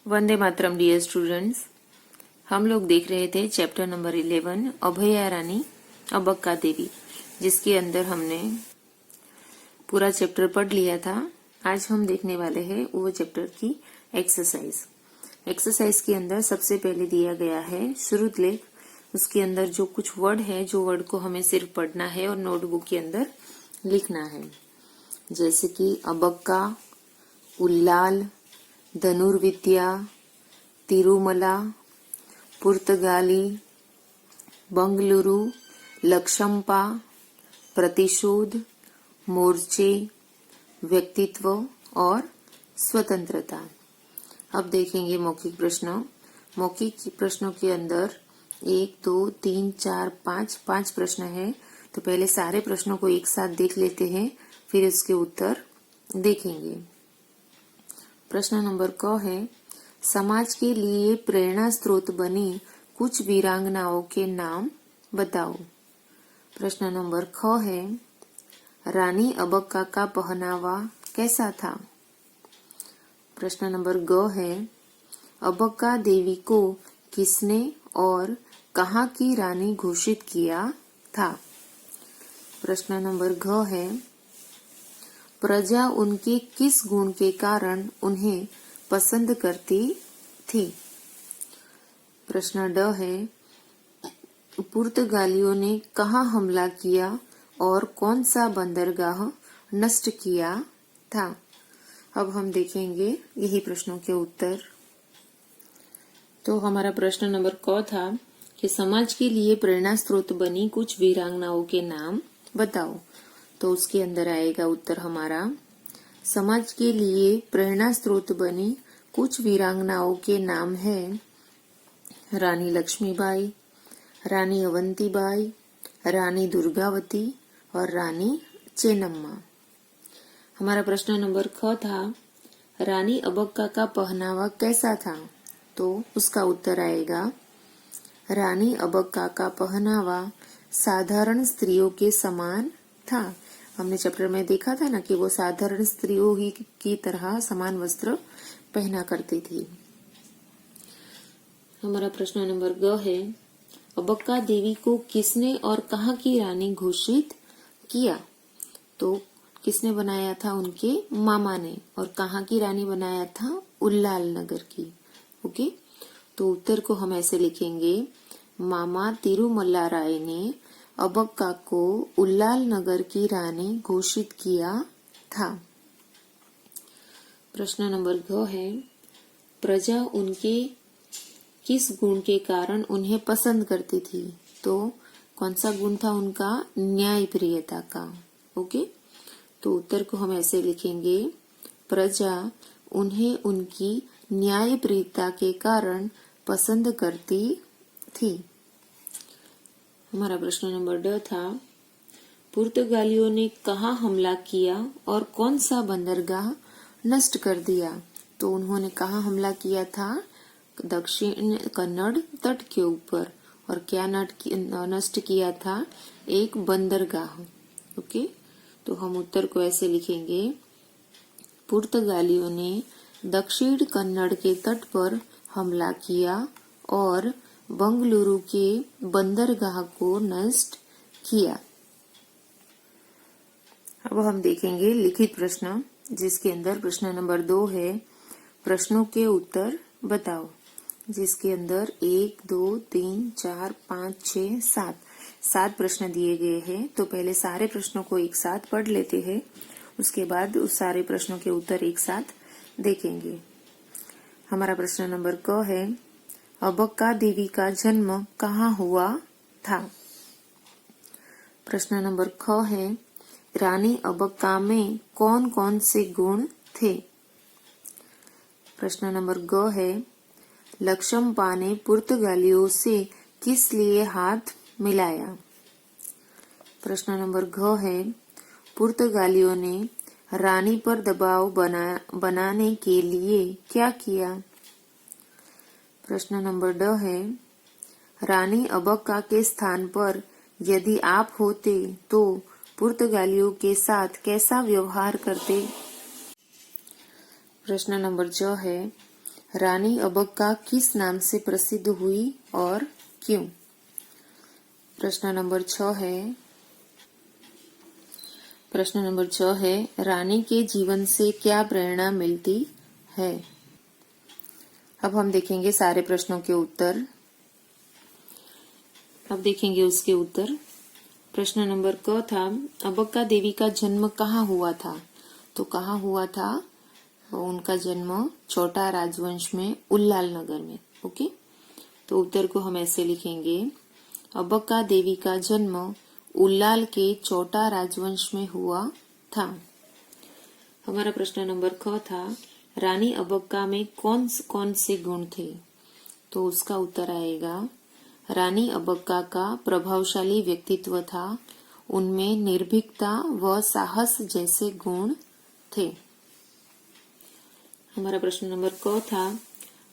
Vande Mataram dear students. हम लोग देख रहे थे चैप्टर नंबर 11 अभया रानी अबक्का देवी, जिसके अंदर हमने पूरा चैप्टर पढ़ लिया था। आज हम देखने वाले हैं वो चैप्टर की एक्सरसाइज के अंदर सबसे पहले दिया गया है शुरुत लेख। उसके अंदर जो कुछ वर्ड है, जो वर्ड को हमें सिर्फ पढ़ना है और नोटबुक के अंदर लिखना है, जैसे कि अबक्का, उल्लाल, धनुर्विद्या, तिरुमला, पुर्तगाली, बंगलुरु, लक्षम्पा, प्रतिशोध, मोर्चे, व्यक्तित्व और स्वतंत्रता। अब देखेंगे मौखिक प्रश्न। मौखिक प्रश्नों के अंदर 1, 2, 3, 4, 5 प्रश्न है। तो पहले सारे प्रश्नों को एक साथ देख लेते हैं, फिर इसके उत्तर देखेंगे। प्रश्न नंबर क है, समाज के लिए प्रेरणा स्रोत बनी कुछ वीरांगनाओं के नाम बताओ। प्रश्न नंबर ख है, रानी अबक्का का पहनावा कैसा था। प्रश्न नंबर ग है, अबक्का देवी को किसने और कहाँ की रानी घोषित किया था। प्रश्न नंबर घ है, प्रजा उनके किस गुण के कारण उन्हें पसंद करती थी। प्रश्न ड है, पुर्तगालियों ने कहाँ हमला किया और कौन सा बंदरगाह नष्ट किया था। अब हम देखेंगे यही प्रश्नों के उत्तर। तो हमारा प्रश्न नंबर क था कि समाज के लिए प्रेरणा स्रोत बनी कुछ वीरांगनाओं के नाम बताओ। तो उसके अंदर आएगा उत्तर हमारा, समाज के लिए प्रेरणा स्रोत बनी कुछ वीरांगनाओं के नाम है रानी लक्ष्मीबाई, रानी अवंतीबाई, रानी दुर्गावती और रानी चेन्नम्मा। हमारा प्रश्न नंबर ख था, रानी अबक्का का पहनावा कैसा था। तो उसका उत्तर आएगा, रानी अबक्का का पहनावा साधारण स्त्रियों के समान था। हमने चैप्टर में देखा था ना कि वो साधारण स्त्रियों ही की तरह समान वस्त्र पहना करती थी। हमारा प्रश्न नंबर ग है, अबक्का देवी को किसने और कहाँ की रानी घोषित किया। तो किसने बनाया था, उनके मामा ने, और कहाँ की रानी बनाया था, उल्लाल नगर की। ओके, तो उत्तर को हम ऐसे लिखेंगे, मामा तिरुमल्ला राय ने अबक्का को उल्लाल नगर की रानी घोषित किया था। प्रश्न नंबर घ है, प्रजा उनके किस गुण के कारण उन्हें पसंद करती थी। तो कौन सा गुण था उनका, न्यायप्रियता का। ओके, तो उत्तर को हम ऐसे लिखेंगे, प्रजा उन्हें उनकी न्यायप्रियता के कारण पसंद करती थी। हमारा प्रश्न नंबर ड था, पुर्तगालियों ने कहाँ हमला किया और कौन सा बंदरगाह नष्ट कर दिया। तो उन्होंने कहाँ हमला किया था, दक्षिण कन्नड़ तट के ऊपर, और क्या नष्ट किया था, एक बंदरगाह। ओके, तो हम उत्तर को ऐसे लिखेंगे, पुर्तगालियों ने दक्षिण कन्नड़ के तट पर हमला किया और बंगलुरु के बंदरगाह को नष्ट किया। अब हम देखेंगे लिखित प्रश्न, जिसके अंदर प्रश्न नंबर 2 है, प्रश्नों के उत्तर बताओ। जिसके अंदर 1, 2, 3, 4, 5, 6, 7 प्रश्न दिए गए हैं। तो पहले सारे प्रश्नों को एक साथ पढ़ लेते हैं, उसके बाद उस सारे प्रश्नों के उत्तर एक साथ देखेंगे। हमारा प्रश्न नंबर क है, अबक्का देवी का जन्म कहाँ हुआ था। प्रश्न नंबर ख है, रानी अबक्का में कौन कौन से गुण थे। प्रश्न नंबर ग है, लक्षम्पा ने पुर्तगालियों से किस लिए हाथ मिलाया। प्रश्न नंबर घ है, पुर्तगालियों ने रानी पर दबाव बनाने के लिए क्या किया। प्रश्न नंबर ड है, रानी अबक्का के स्थान पर यदि आप होते तो पुर्तगालियों के साथ कैसा व्यवहार करते। प्रश्न नंबर 6 है, रानी अबक्का किस नाम से प्रसिद्ध हुई और क्यों? प्रश्न नंबर 6 है रानी के जीवन से क्या प्रेरणा मिलती है? अब हम देखेंगे सारे प्रश्नों के उत्तर। अब देखेंगे उसके उत्तर। प्रश्न नंबर क था, अबक्का देवी का जन्म कहाँ हुआ था? तो कहाँ हुआ था? उनका जन्म चौटा राजवंश में उल्लाल नगर में। ओके, तो उत्तर को हम ऐसे लिखेंगे, अबक्का देवी का जन्म उल्लाल के चौटा राजवंश में हुआ था। हमारा प्रश्न नंबर ख था, रानी अबक्का में कौन कौन से गुण थे? तो उसका उत्तर आएगा, रानी अबक्का का प्रभावशाली व्यक्तित्व था, उनमें निर्भीकता व साहस जैसे गुण थे। हमारा प्रश्न नंबर क था,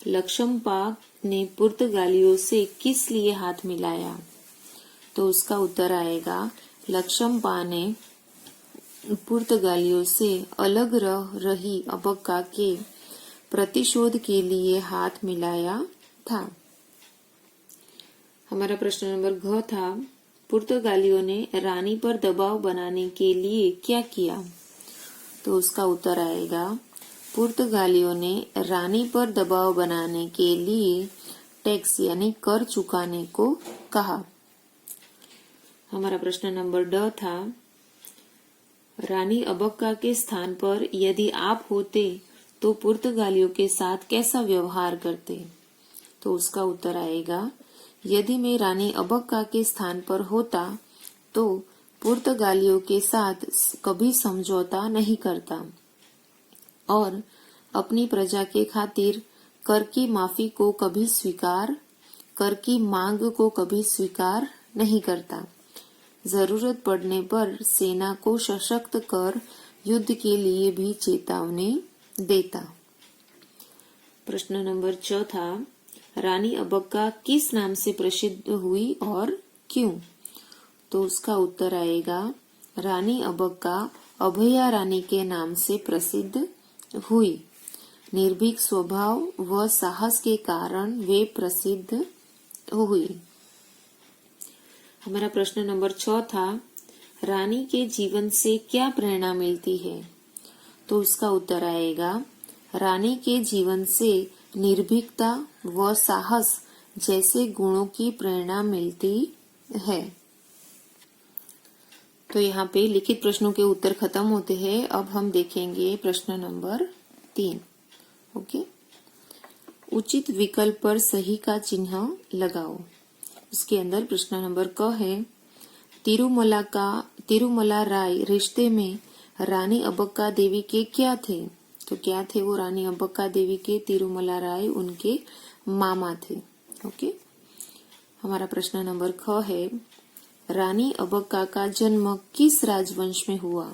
लक्ष्मपा ने पुर्तगालियों से किस लिए हाथ मिलाया? तो उसका उत्तर आएगा, लक्ष्मपा ने पुर्तगालियों से अलग रह रही अबक्का के प्रतिशोध के लिए हाथ मिलाया था। हमारा प्रश्न नंबर घ था, पुर्तगालियों ने रानी पर दबाव बनाने के लिए क्या किया? तो उसका उत्तर आएगा, पुर्तगालियों ने रानी पर दबाव बनाने के लिए टैक्स यानी कर चुकाने को कहा। हमारा प्रश्न नंबर ड था, रानी अबक्का के स्थान पर यदि आप होते तो पुर्तगालियों के साथ कैसा व्यवहार करते? तो उसका उत्तर आएगा, यदि मैं रानी अबक्का के स्थान पर होता तो पुर्तगालियों के साथ कभी समझौता नहीं करता और अपनी प्रजा के खातिर कर की मांग को कभी स्वीकार नहीं करता। जरूरत पड़ने पर सेना को सशक्त कर युद्ध के लिए भी चेतावनी देता। प्रश्न नंबर 4 था, रानी अबक्का किस नाम से प्रसिद्ध हुई और क्यों? तो उसका उत्तर आएगा, रानी अबक्का अभया रानी के नाम से प्रसिद्ध हुई। निर्भीक स्वभाव व साहस के कारण वे प्रसिद्ध हुई। हमारा प्रश्न नंबर 6 था, रानी के जीवन से क्या प्रेरणा मिलती है? तो उसका उत्तर आएगा, रानी के जीवन से निर्भीकता व साहस जैसे गुणों की प्रेरणा मिलती है। तो यहाँ पे लिखित प्रश्नों के उत्तर खत्म होते हैं। अब हम देखेंगे प्रश्न नंबर 3। ओके, उचित विकल्प पर सही का चिन्ह लगाओ। उसके अंदर प्रश्न नंबर क है, तिरुमला राय रिश्ते में रानी अबक्का देवी के क्या थे? तो क्या थे वो रानी अबक्का देवी के? तिरुमला राय उनके मामा थे। ओके, हमारा प्रश्न नंबर ख है, रानी अबक्का का जन्म किस राजवंश में हुआ?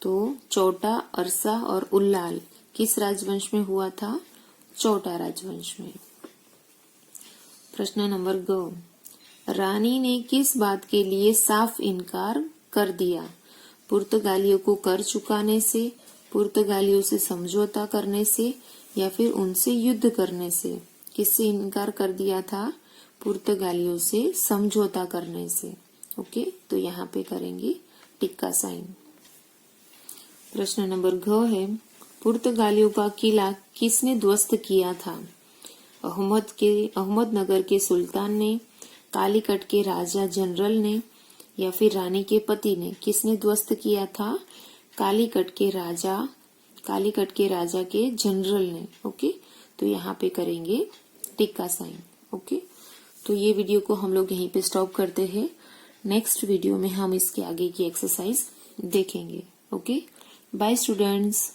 तो चौटा, अरसा और उल्लाल किस राजवंश में हुआ था? चौटा राजवंश में। प्रश्न नंबर ग, रानी ने किस बात के लिए साफ इनकार कर दिया? पुर्तगालियों को कर चुकाने से, पुर्तगालियों से समझौता करने से या फिर उनसे युद्ध करने से? किससे इनकार कर दिया था? पुर्तगालियों से समझौता करने से। ओके, तो यहाँ पे करेंगे टिक्का साइन। प्रश्न नंबर घ है, पुर्तगालियों का किला किसने ध्वस्त किया था? अहमदनगर के सुल्तान ने, कालीकट के राजा जनरल ने या फिर रानी के पति ने? किसने ध्वस्त किया था? कालीकट के राजा के जनरल ने। ओके, तो यहाँ पे करेंगे टिक्का साइन। ओके, तो ये वीडियो को हम लोग यहीं पे स्टॉप करते हैं। नेक्स्ट वीडियो में हम इसके आगे की एक्सरसाइज देखेंगे। Okay, bye students.